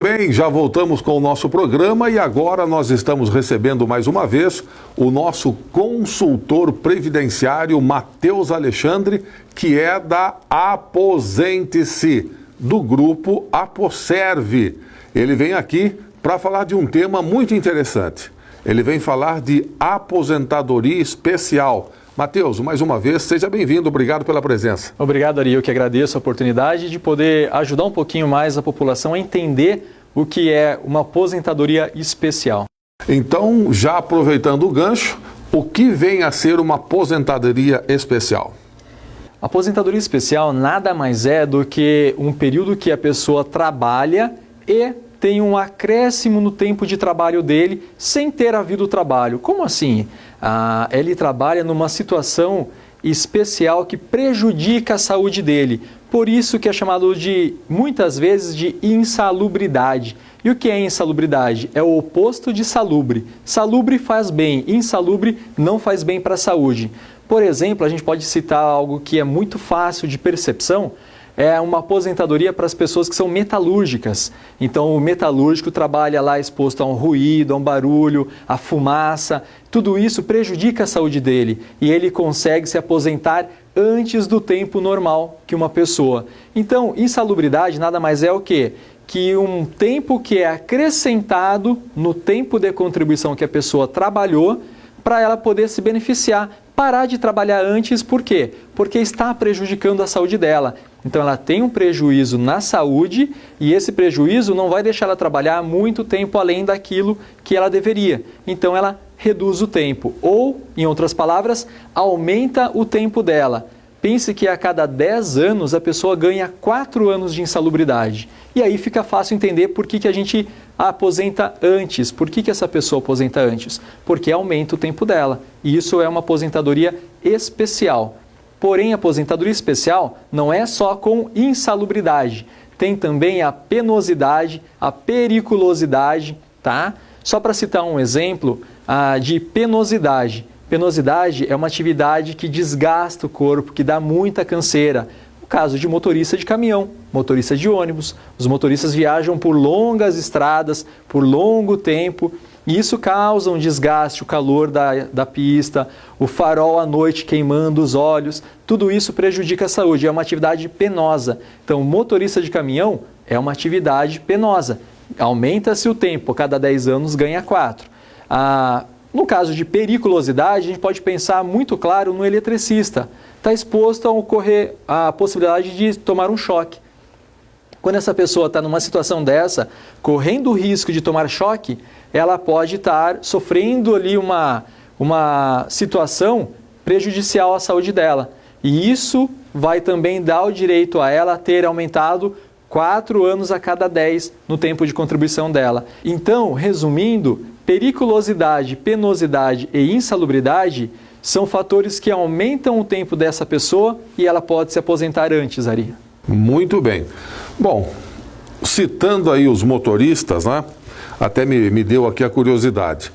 Bem, já voltamos com o nosso programa e agora nós estamos recebendo mais uma vez o nosso consultor previdenciário Matheus Alexandre, que é da Aposente-se, do grupo Aposerve. Ele vem aqui para falar de um tema muito interessante. Ele vem falar de aposentadoria especial. Matheus, mais uma vez, seja bem-vindo, obrigado pela presença. Obrigado, Ari, eu que agradeço a oportunidade de poder ajudar um pouquinho mais a população a entender o que é uma aposentadoria especial. Então, já aproveitando o gancho, o que vem a ser uma aposentadoria especial? A aposentadoria especial nada mais é do que um período que a pessoa trabalha e tem um acréscimo no tempo de trabalho dele sem ter havido trabalho. Como assim? Ele trabalha numa situação especial que prejudica a saúde dele. Por isso que é chamado de, muitas vezes, de insalubridade. E o que é insalubridade? É o oposto de salubre. Salubre faz bem, insalubre não faz bem para a saúde. Por exemplo, a gente pode citar algo que é muito fácil de percepção, é uma aposentadoria para as pessoas que são metalúrgicas. Então, o metalúrgico trabalha lá exposto a um ruído, a um barulho, a fumaça. Tudo isso prejudica a saúde dele e ele consegue se aposentar antes do tempo normal que uma pessoa. Então, insalubridade nada mais é o quê? Que um tempo que é acrescentado no tempo de contribuição que a pessoa trabalhou para ela poder se beneficiar. Parar de trabalhar antes, por quê? Porque está prejudicando a saúde dela. Então ela tem um prejuízo na saúde e esse prejuízo não vai deixar ela trabalhar muito tempo além daquilo que ela deveria. Então ela reduz o tempo ou, em outras palavras, aumenta o tempo dela. Pense que a cada 10 anos a pessoa ganha 4 anos de insalubridade. E aí fica fácil entender por que a gente aposenta antes. Por que essa pessoa aposenta antes? Porque aumenta o tempo dela. E isso é uma aposentadoria especial. Porém, a aposentadoria especial não é só com insalubridade. Tem também a penosidade, a periculosidade, tá? Só para citar um exemplo de penosidade. Penosidade é uma atividade que desgasta o corpo, que dá muita canseira. O caso de motorista de caminhão, motorista de ônibus. Os motoristas viajam por longas estradas, por longo tempo, e isso causa um desgaste, o calor da pista, o farol à noite queimando os olhos. Tudo isso prejudica a saúde, é uma atividade penosa. Então, motorista de caminhão é uma atividade penosa. Aumenta-se o tempo, a cada 10 anos ganha 4. No caso de periculosidade, a gente pode pensar muito claro no eletricista. Está exposto a ocorrer a possibilidade de tomar um choque. Quando essa pessoa está numa situação dessa, correndo o risco de tomar choque, ela pode estar sofrendo ali uma situação prejudicial à saúde dela. E isso vai também dar o direito a ela ter aumentado 4 anos a cada 10 no tempo de contribuição dela. Então, resumindo, periculosidade, penosidade e insalubridade são fatores que aumentam o tempo dessa pessoa e ela pode se aposentar antes, Ari. Muito bem. Bom, citando aí os motoristas, né? Até me deu aqui a curiosidade.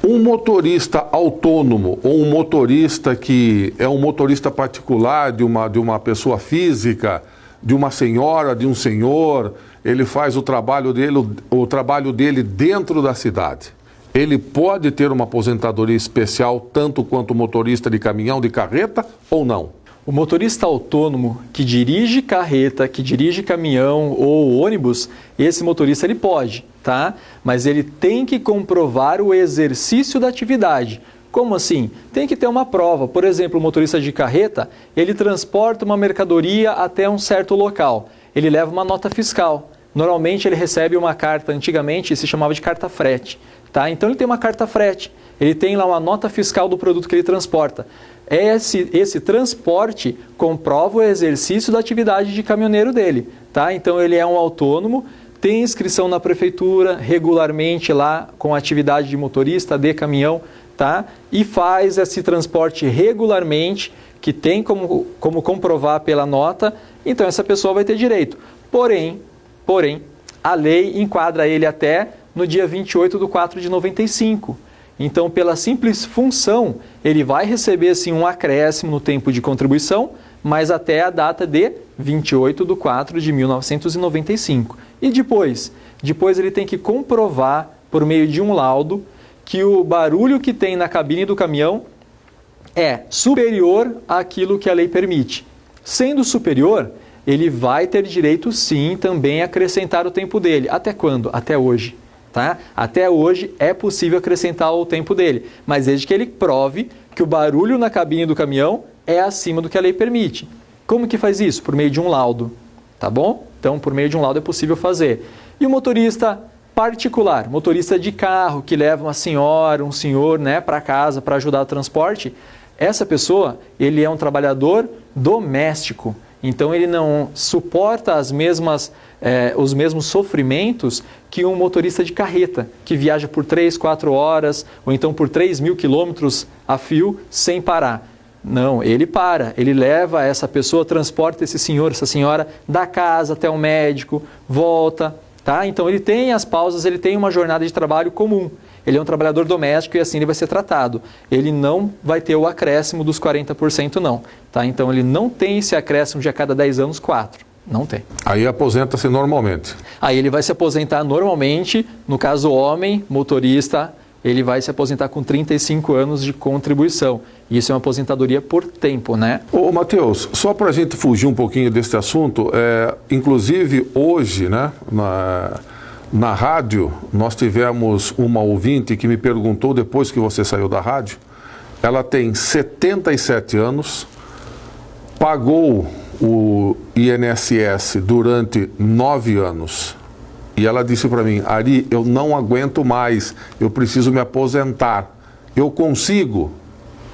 Um motorista autônomo ou um motorista que é um motorista particular de uma pessoa física, de uma senhora, de um senhor, ele faz o trabalho dele dentro da cidade. Ele pode ter uma aposentadoria especial tanto quanto o motorista de caminhão, de carreta ou não? O motorista autônomo que dirige carreta, que dirige caminhão ou ônibus, esse motorista ele pode, tá? Mas ele tem que comprovar o exercício da atividade. Como assim? Tem que ter uma prova. Por exemplo, o motorista de carreta, ele transporta uma mercadoria até um certo local. Ele leva uma nota fiscal. Normalmente ele recebe uma carta, antigamente se chamava de carta frete, tá? Então ele tem uma carta frete. Ele tem lá uma nota fiscal do produto que ele transporta. Esse transporte comprova o exercício da atividade de caminhoneiro dele, tá? Então ele é um autônomo, tem inscrição na prefeitura regularmente lá com atividade de motorista de caminhão, tá? E faz esse transporte regularmente, que tem como comprovar pela nota, então essa pessoa vai ter direito. Porém, a lei enquadra ele até no dia 28/4/95. Então, pela simples função, ele vai receber sim um acréscimo no tempo de contribuição, mas até a data de 28/4/1995. E depois, depois ele tem que comprovar, por meio de um laudo, que o barulho que tem na cabine do caminhão é superior àquilo que a lei permite. Sendo superior, ele vai ter direito sim também a acrescentar o tempo dele. Até quando? Até hoje. Tá? Até hoje é possível acrescentar o tempo dele, mas desde que ele prove que o barulho na cabine do caminhão é acima do que a lei permite. Como que faz isso? Por meio de um laudo, tá bom? Então, por meio de um laudo é possível fazer. E o motorista particular, motorista de carro que leva uma senhora, um senhor, né, para casa para ajudar o transporte, essa pessoa, ele é um trabalhador doméstico. Então, ele não suporta os mesmos sofrimentos que um motorista de carreta, que viaja por 3, 4 horas, ou então por 3.000 quilômetros a fio, sem parar. Não, ele para, ele leva essa pessoa, transporta esse senhor, essa senhora, da casa até o médico, volta, tá? Então, ele tem as pausas, ele tem uma jornada de trabalho comum. Ele é um trabalhador doméstico e assim ele vai ser tratado. Ele não vai ter o acréscimo dos 40% não. Tá? Então ele não tem esse acréscimo de a cada 10 anos, 4. Não tem. Aí aposenta-se normalmente. Aí ele vai se aposentar normalmente, no caso homem, motorista, ele vai se aposentar com 35 anos de contribuição. Isso é uma aposentadoria por tempo, né? Ô Matheus, só para a gente fugir um pouquinho desse assunto, inclusive hoje, né, na rádio, nós tivemos uma ouvinte que me perguntou depois que você saiu da rádio. Ela tem 77 anos, pagou o INSS durante 9 anos. E ela disse para mim: Ari, eu não aguento mais, eu preciso me aposentar. Eu consigo?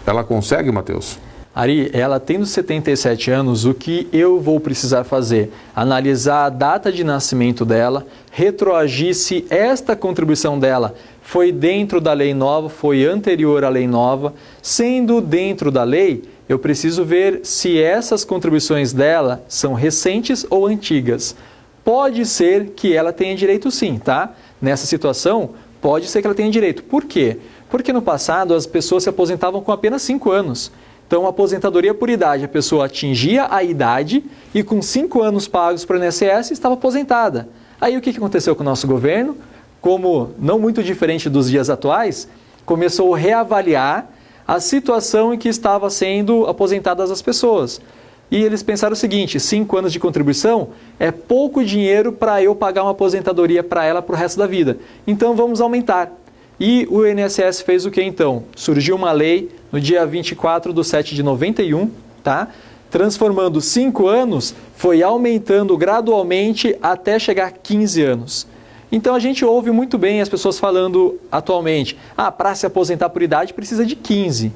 Ela consegue, Matheus? Ari, ela tendo 77 anos, o que eu vou precisar fazer? Analisar a data de nascimento dela, retroagir se esta contribuição dela foi dentro da lei nova, foi anterior à lei nova. Sendo dentro da lei, eu preciso ver se essas contribuições dela são recentes ou antigas. Pode ser que ela tenha direito sim, tá? Nessa situação, pode ser que ela tenha direito. Por quê? Porque no passado as pessoas se aposentavam com apenas 5 anos. Então, aposentadoria por idade, a pessoa atingia a idade e com 5 anos pagos para o INSS estava aposentada. Aí o que aconteceu com o nosso governo? Como não muito diferente dos dias atuais, começou a reavaliar a situação em que estavam sendo aposentadas as pessoas. E eles pensaram o seguinte: 5 anos de contribuição é pouco dinheiro para eu pagar uma aposentadoria para ela para o resto da vida. Então vamos aumentar. E o INSS fez o que então? Surgiu uma lei no dia 24/7/91, tá? Transformando 5 anos, foi aumentando gradualmente até chegar a 15 anos. Então a gente ouve muito bem as pessoas falando atualmente: para se aposentar por idade precisa de 15.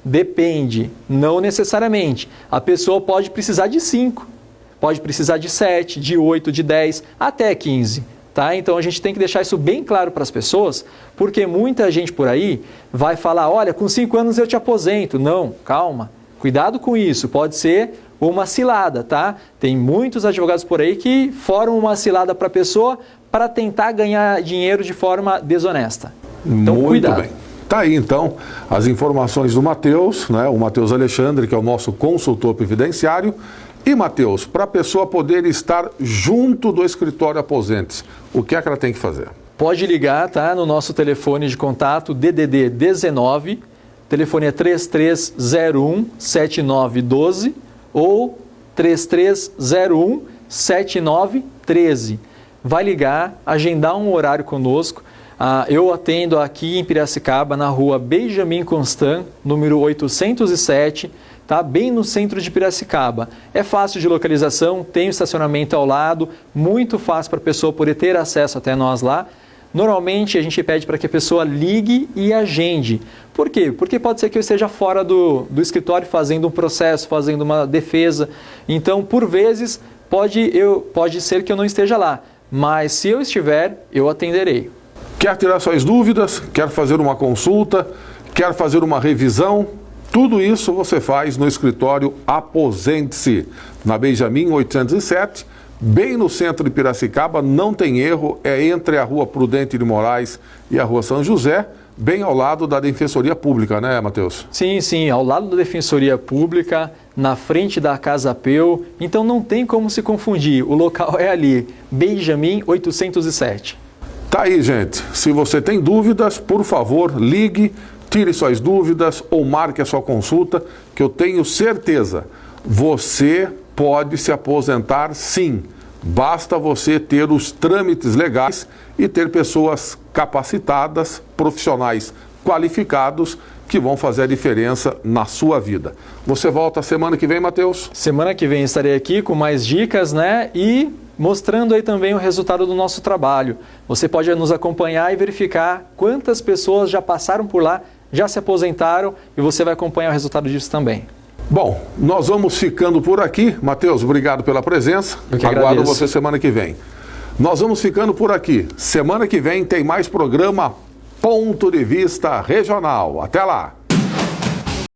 Depende, não necessariamente. A pessoa pode precisar de 5, pode precisar de 7, de 8, de 10, até 15. Tá? Então a gente tem que deixar isso bem claro para as pessoas, porque muita gente por aí vai falar: olha, com 5 anos eu te aposento. Não, calma, cuidado com isso, pode ser uma cilada, tá? Tem muitos advogados por aí que formam uma cilada para a pessoa para tentar ganhar dinheiro de forma desonesta. Então muito cuidado. Bem. Tá aí então as informações do Matheus, né? O Matheus Alexandre, que é o nosso consultor previdenciário. E, Matheus, para a pessoa poder estar junto do escritório Aposente-se, o que é que ela tem que fazer? Pode ligar, tá? No nosso telefone de contato, DDD 19, telefone é 3301-7912 ou 3301-7913. Vai ligar, agendar um horário conosco. Eu atendo aqui em Piracicaba, na rua Benjamin Constant, número 807, tá? Bem no centro de Piracicaba. É fácil de localização, tem estacionamento ao lado, muito fácil para a pessoa poder ter acesso até nós lá. Normalmente a gente pede para que a pessoa ligue e agende. Por quê? Porque pode ser que eu esteja fora do escritório fazendo um processo, fazendo uma defesa. Então, por vezes, pode ser que eu não esteja lá. Mas se eu estiver, eu atenderei. Quer tirar suas dúvidas? Quer fazer uma consulta? Quer fazer uma revisão? Tudo isso você faz no escritório Aposente-se, na Benjamin 807, bem no centro de Piracicaba, não tem erro, é entre a Rua Prudente de Moraes e a Rua São José, bem ao lado da Defensoria Pública, né, Matheus? Sim, ao lado da Defensoria Pública, na frente da Casa Peu, então não tem como se confundir, o local é ali, Benjamin 807. Tá aí, gente. Se você tem dúvidas, por favor, ligue, tire suas dúvidas ou marque a sua consulta, que eu tenho certeza, você pode se aposentar sim. Basta você ter os trâmites legais e ter pessoas capacitadas, profissionais qualificados, que vão fazer a diferença na sua vida. Você volta semana que vem, Matheus? Semana que vem estarei aqui com mais dicas, né? E mostrando aí também o resultado do nosso trabalho. Você pode nos acompanhar e verificar quantas pessoas já passaram por lá, já se aposentaram, e você vai acompanhar o resultado disso também. Bom, nós vamos ficando por aqui. Matheus, obrigado pela presença. Eu que aguardo agradeço. você semana que vem. Nós vamos ficando por aqui. Semana que vem tem mais programa Ponto de Vista Regional. Até lá!